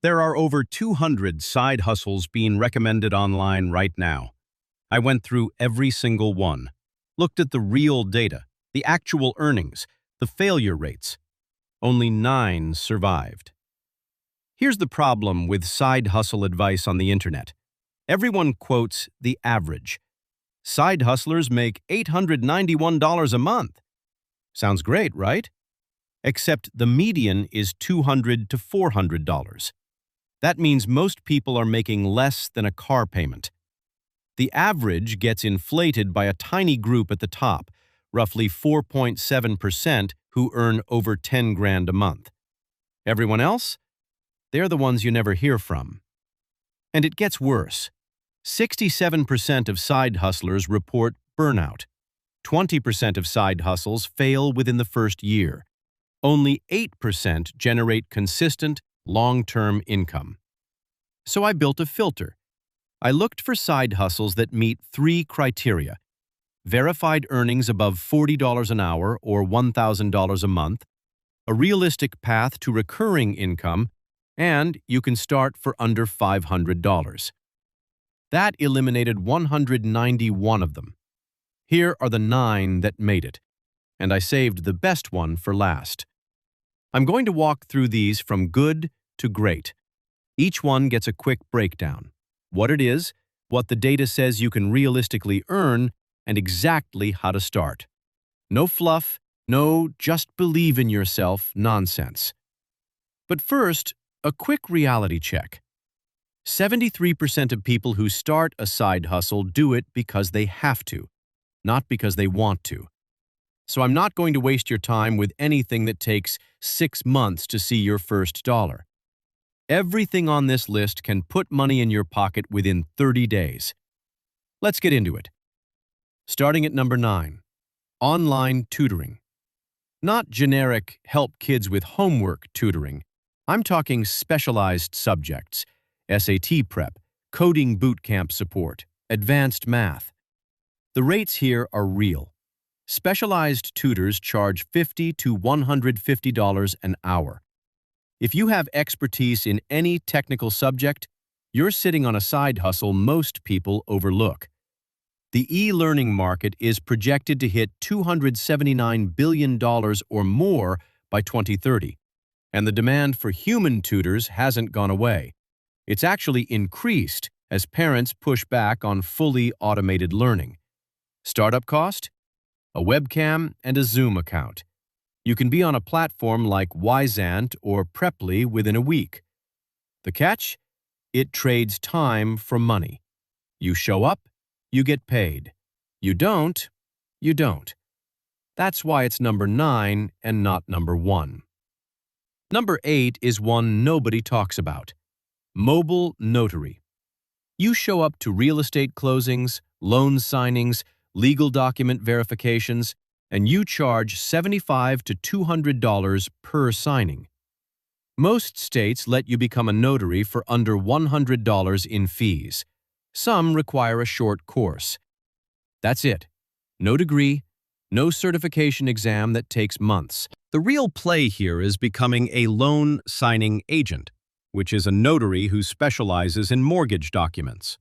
There are over 200 side hustles being recommended online right now. I went through every single one, looked at the real data, the actual earnings, the failure rates. Only 9 survived. Here's the problem with side hustle advice on the internet. Everyone quotes the average. Side hustlers make $891 a month. Sounds great, right? Except the median is $200 to $400. That means most people are making less than a car payment. The average gets inflated by a tiny group at the top, roughly 4.7%, who earn over 10 grand a month. Everyone else? They're the ones you never hear from. And it gets worse. 67% of side hustlers report burnout. 20% of side hustles fail within the first year. Only 8% generate consistent, long-term income. So I built a filter. I looked for side hustles that meet 3 criteria: verified earnings above $40 an hour or $1,000 a month, a realistic path to recurring income, and you can start for under $500. That eliminated 191 of them. Here are the 9 that made it, and I saved the best one for last. I'm going to walk through these from good to great. Each one gets a quick breakdown: what it is, what the data says you can realistically earn, and exactly how to start. No fluff, no just believe in yourself nonsense. But first, a quick reality check. 73% of people who start a side hustle do it because they have to, not because they want to. So I'm not going to waste your time with anything that takes 6 months to see your first dollar. Everything on this list can put money in your pocket within 30 days. Let's get into it. Starting at number 9, online tutoring. Not generic help kids with homework tutoring. I'm talking specialized subjects: SAT prep, coding bootcamp support, advanced math. The rates here are real. Specialized tutors charge $50 to $150 an hour. If you have expertise in any technical subject, you're sitting on a side hustle most people overlook. The e-learning market is projected to hit $279 billion or more by 2030, and the demand for human tutors hasn't gone away. It's actually increased as parents push back on fully automated learning. Startup cost? A webcam and a Zoom account. You can be on a platform like Wyzant or Preply within a week. The catch? It trades time for money. You show up, you get paid. You don't, you don't. That's why it's number 9 and not number 1. Number 8 is one nobody talks about: mobile notary. You show up to real estate closings, loan signings, legal document verifications, and you charge $75 to $200 per signing. Most states let you become a notary for under $100 in fees. Some require a short course. That's it. No degree, no certification exam that takes months. The real play here is becoming a loan signing agent, which is a notary who specializes in mortgage documents.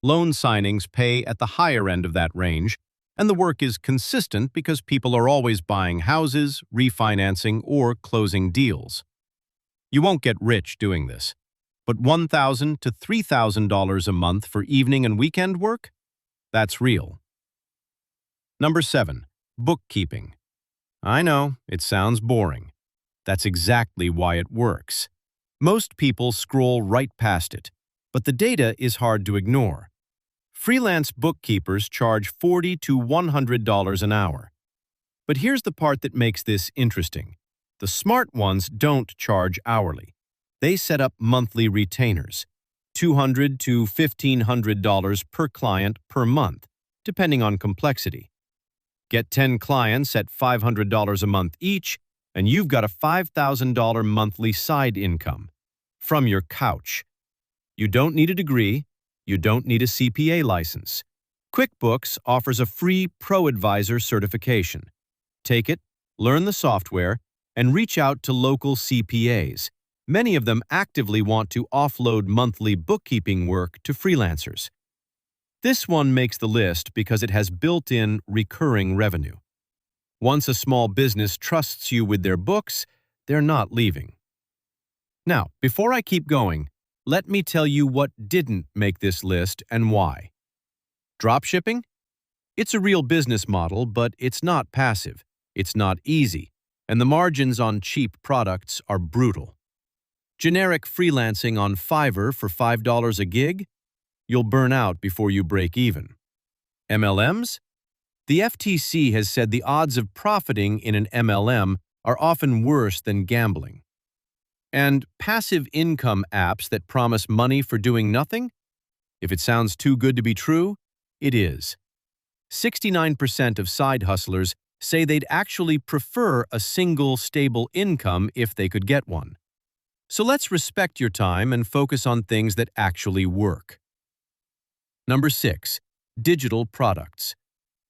Loan signings pay at the higher end of that range, and the work is consistent because people are always buying houses, refinancing, or closing deals. You won't get rich doing this, but $1,000 to $3,000 a month for evening and weekend work? That's real. Number 7, bookkeeping. I know, it sounds boring. That's exactly why it works. Most people scroll right past it, but the data is hard to ignore. Freelance bookkeepers charge $40 to $100 an hour. But here's the part that makes this interesting. The smart ones don't charge hourly. They set up monthly retainers, $200 to $1,500 per client per month, depending on complexity. Get 10 clients at $500 a month each, and you've got a $5,000 monthly side income from your couch. You don't need a degree. You don't need a CPA license. QuickBooks offers a free Pro Advisor certification. Take it, learn the software, and reach out to local CPAs. Many of them actively want to offload monthly bookkeeping work to freelancers. This one makes the list because it has built-in recurring revenue. Once a small business trusts you with their books, they're not leaving. Now, before I keep going, let me tell you what didn't make this list and why. Dropshipping? It's a real business model, but it's not passive, it's not easy, and the margins on cheap products are brutal. Generic freelancing on Fiverr for $5 a gig? You'll burn out before you break even. MLMs? The FTC has said the odds of profiting in an MLM are often worse than gambling. And passive income apps that promise money for doing nothing? If it sounds too good to be true, it is. 69% of side hustlers say they'd actually prefer a single, stable income if they could get one. So let's respect your time and focus on things that actually work. Number 6. Digital products.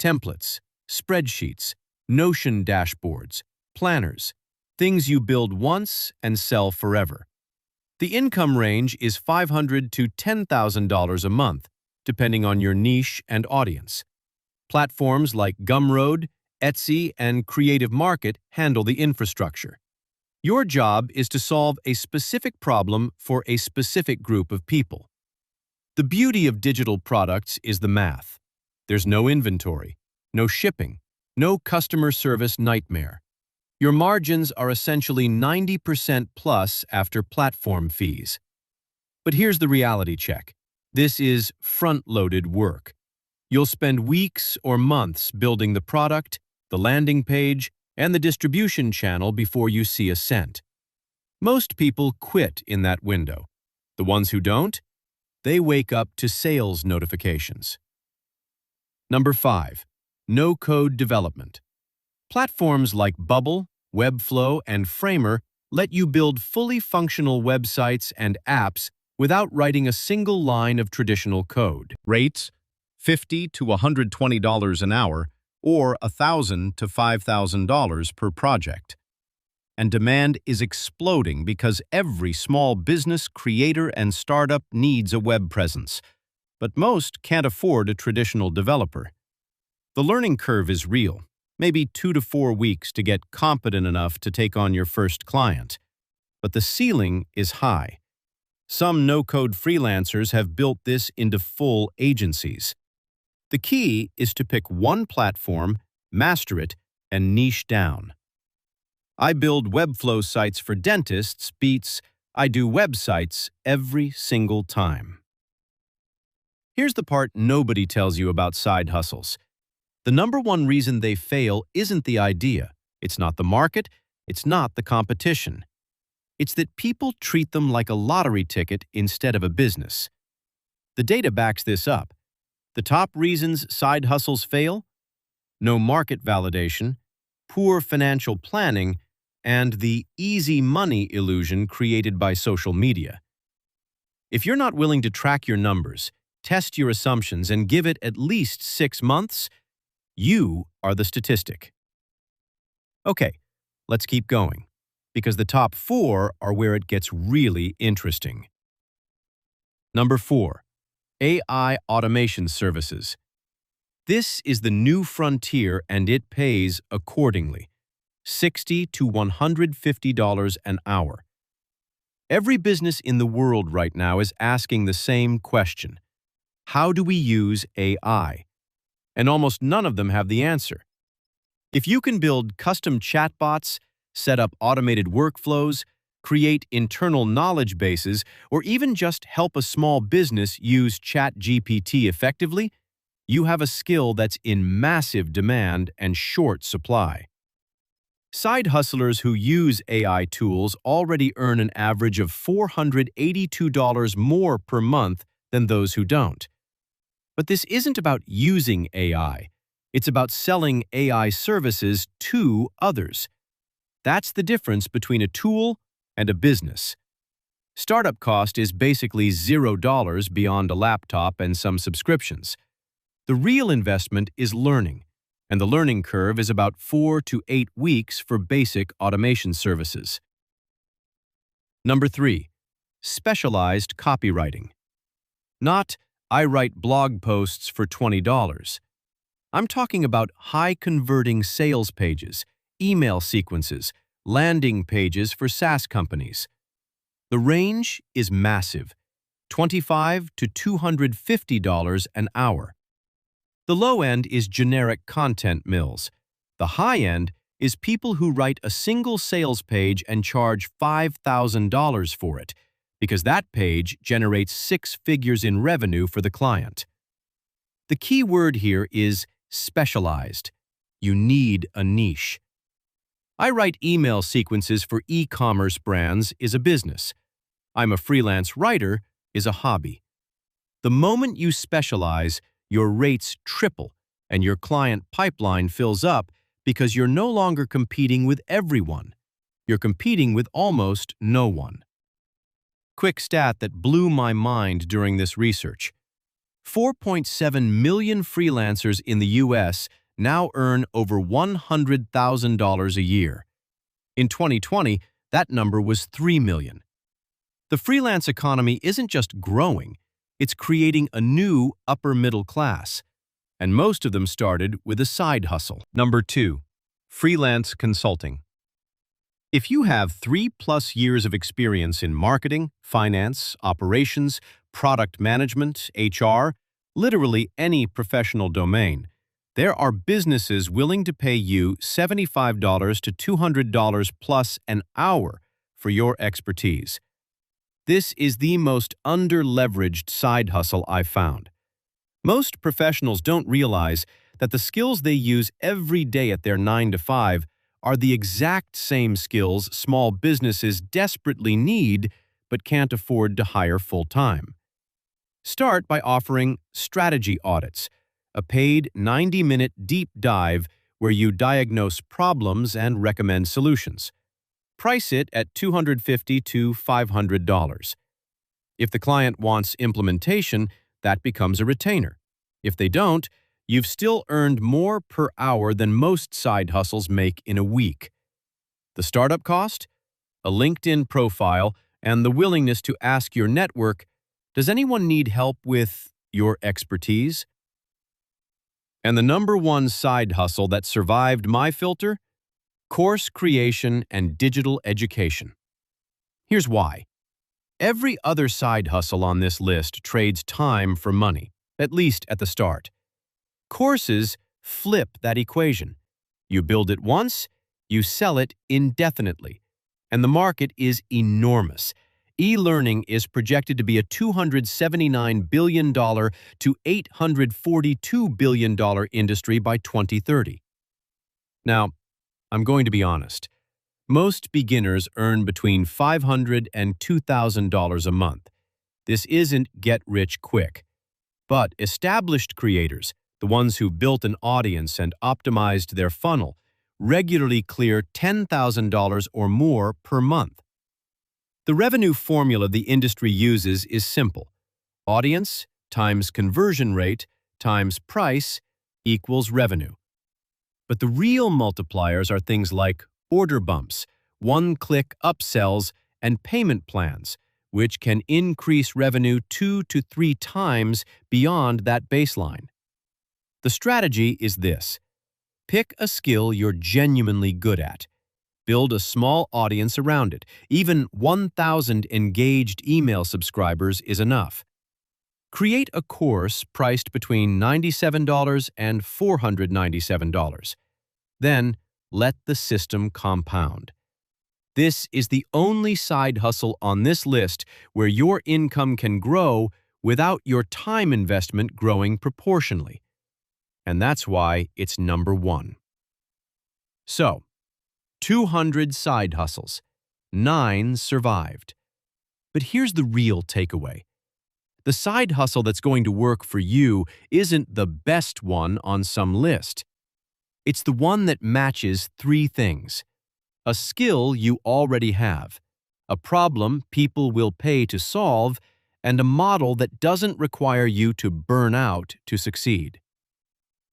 Templates, spreadsheets, Notion dashboards, planners, things you build once and sell forever. The income range is $500 to $10,000 a month, depending on your niche and audience. Platforms like Gumroad, Etsy, and Creative Market handle the infrastructure. Your job is to solve a specific problem for a specific group of people. The beauty of digital products is the math. There's no inventory, no shipping, no customer service nightmare. Your margins are essentially 90% plus after platform fees. But here's the reality check. This is front-loaded work. You'll spend weeks or months building the product, the landing page, and the distribution channel before you see a cent. Most people quit in that window. The ones who don't, they wake up to sales notifications. Number 5. No-code development. Platforms like Bubble, Webflow, and Framer let you build fully functional websites and apps without writing a single line of traditional code. Rates: $50 to $120 an hour or $1,000 to $5,000 per project. And demand is exploding because every small business, creator, and startup needs a web presence. But most can't afford a traditional developer. The learning curve is real, maybe 2 to 4 weeks to get competent enough to take on your first client. But the ceiling is high. Some no-code freelancers have built this into full agencies. The key is to pick one platform, master it, and niche down. I build Webflow sites for dentists beats I do websites every single time. Here's the part nobody tells you about side hustles. The number one reason they fail isn't the idea. It's not the market. It's not the competition. It's that people treat them like a lottery ticket instead of a business. The data backs this up. The top reasons side hustles fail: no market validation, poor financial planning, and the easy money illusion created by social media. If you're not willing to track your numbers, test your assumptions, and give it at least 6 months, you are the statistic. Okay, let's keep going, because the top 4 are where it gets really interesting. Number 4. AI automation services. This is the new frontier, and it pays accordingly. $60 to $150 an hour. Every business in the world right now is asking the same question. How do we use AI? And almost none of them have the answer. If you can build custom chatbots, set up automated workflows, create internal knowledge bases, or even just help a small business use ChatGPT effectively, you have a skill that's in massive demand and short supply. Side hustlers who use AI tools already earn an average of $482 more per month than those who don't. But this isn't about using AI. It's about selling AI services to others. That's the difference between a tool and a business. Startup cost is basically $0 beyond a laptop and some subscriptions. The real investment is learning, and the learning curve is about 4 to 8 weeks for basic automation services. Number 3. Specialized copywriting. Not, I write blog posts for $20. I'm talking about high-converting sales pages, email sequences, landing pages for SaaS companies. The range is massive, $25 to $250 an hour. The low end is generic content mills. The high end is people who write a single sales page and charge $5,000 for it, because that page generates 6 figures in revenue for the client. The key word here is specialized. You need a niche. I write email sequences for e-commerce brands is a business. I'm a freelance writer is a hobby. The moment you specialize, your rates triple and your client pipeline fills up because you're no longer competing with everyone. You're competing with almost no one. Quick stat that blew my mind during this research. 4.7 million freelancers in the US now earn over $100,000 a year. In 2020, that number was 3 million. The freelance economy isn't just growing, it's creating a new upper middle class, and most of them started with a side hustle. Number 2. Freelance Consulting. If you have 3+ years of experience in marketing, finance, operations, product management, HR, literally any professional domain, there are businesses willing to pay you $75 to $200 plus an hour for your expertise. This is the most under-leveraged side hustle I've found. Most professionals don't realize that the skills they use every day at their 9-to-5 are the exact same skills small businesses desperately need but can't afford to hire full-time. Start by offering strategy audits, a paid 90-minute deep dive where you diagnose problems and recommend solutions. Price it at $250 to $500. If the client wants implementation, that becomes a retainer. If they don't, you've still earned more per hour than most side hustles make in a week. The startup cost? A LinkedIn profile and the willingness to ask your network, does anyone need help with your expertise? And the number one side hustle that survived my filter? Course creation and digital education. Here's why. Every other side hustle on this list trades time for money, at least at the start. Courses flip that equation. You build it once, you sell it indefinitely, and the market is enormous. E-learning is projected to be a $279 billion to $842 billion industry by 2030. Now, I'm going to be honest. Most beginners earn between $500 and $2,000 a month. This isn't get rich quick. But established creators, the ones who built an audience and optimized their funnel, regularly clear $10,000 or more per month. The revenue formula the industry uses is simple. Audience times conversion rate times price equals revenue. But the real multipliers are things like order bumps, one-click upsells, and payment plans, which can increase revenue 2 to 3 times beyond that baseline. The strategy is this. Pick a skill you're genuinely good at. Build a small audience around it. Even 1,000 engaged email subscribers is enough. Create a course priced between $97 and $497. Then, let the system compound. This is the only side hustle on this list where your income can grow without your time investment growing proportionally. And that's why it's number 1. So, 200 side hustles. 9 survived. But here's the real takeaway. The side hustle that's going to work for you isn't the best one on some list. It's the one that matches 3 things. A skill you already have, a problem people will pay to solve, and a model that doesn't require you to burn out to succeed.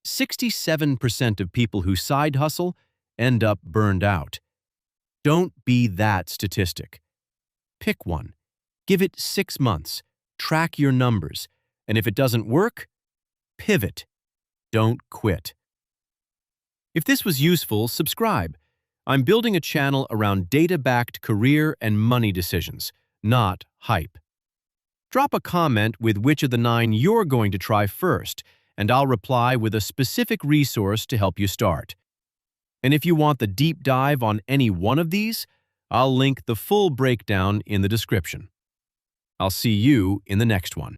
67% of people who side hustle end up burned out. Don't be that statistic. Pick one. Give it 6 months. Track your numbers. And if it doesn't work, pivot. Don't quit. If this was useful, subscribe. I'm building a channel around data-backed career and money decisions, not hype. Drop a comment with which of the 9 you're going to try first, and I'll reply with a specific resource to help you start. And if you want the deep dive on any one of these, I'll link the full breakdown in the description. I'll see you in the next one.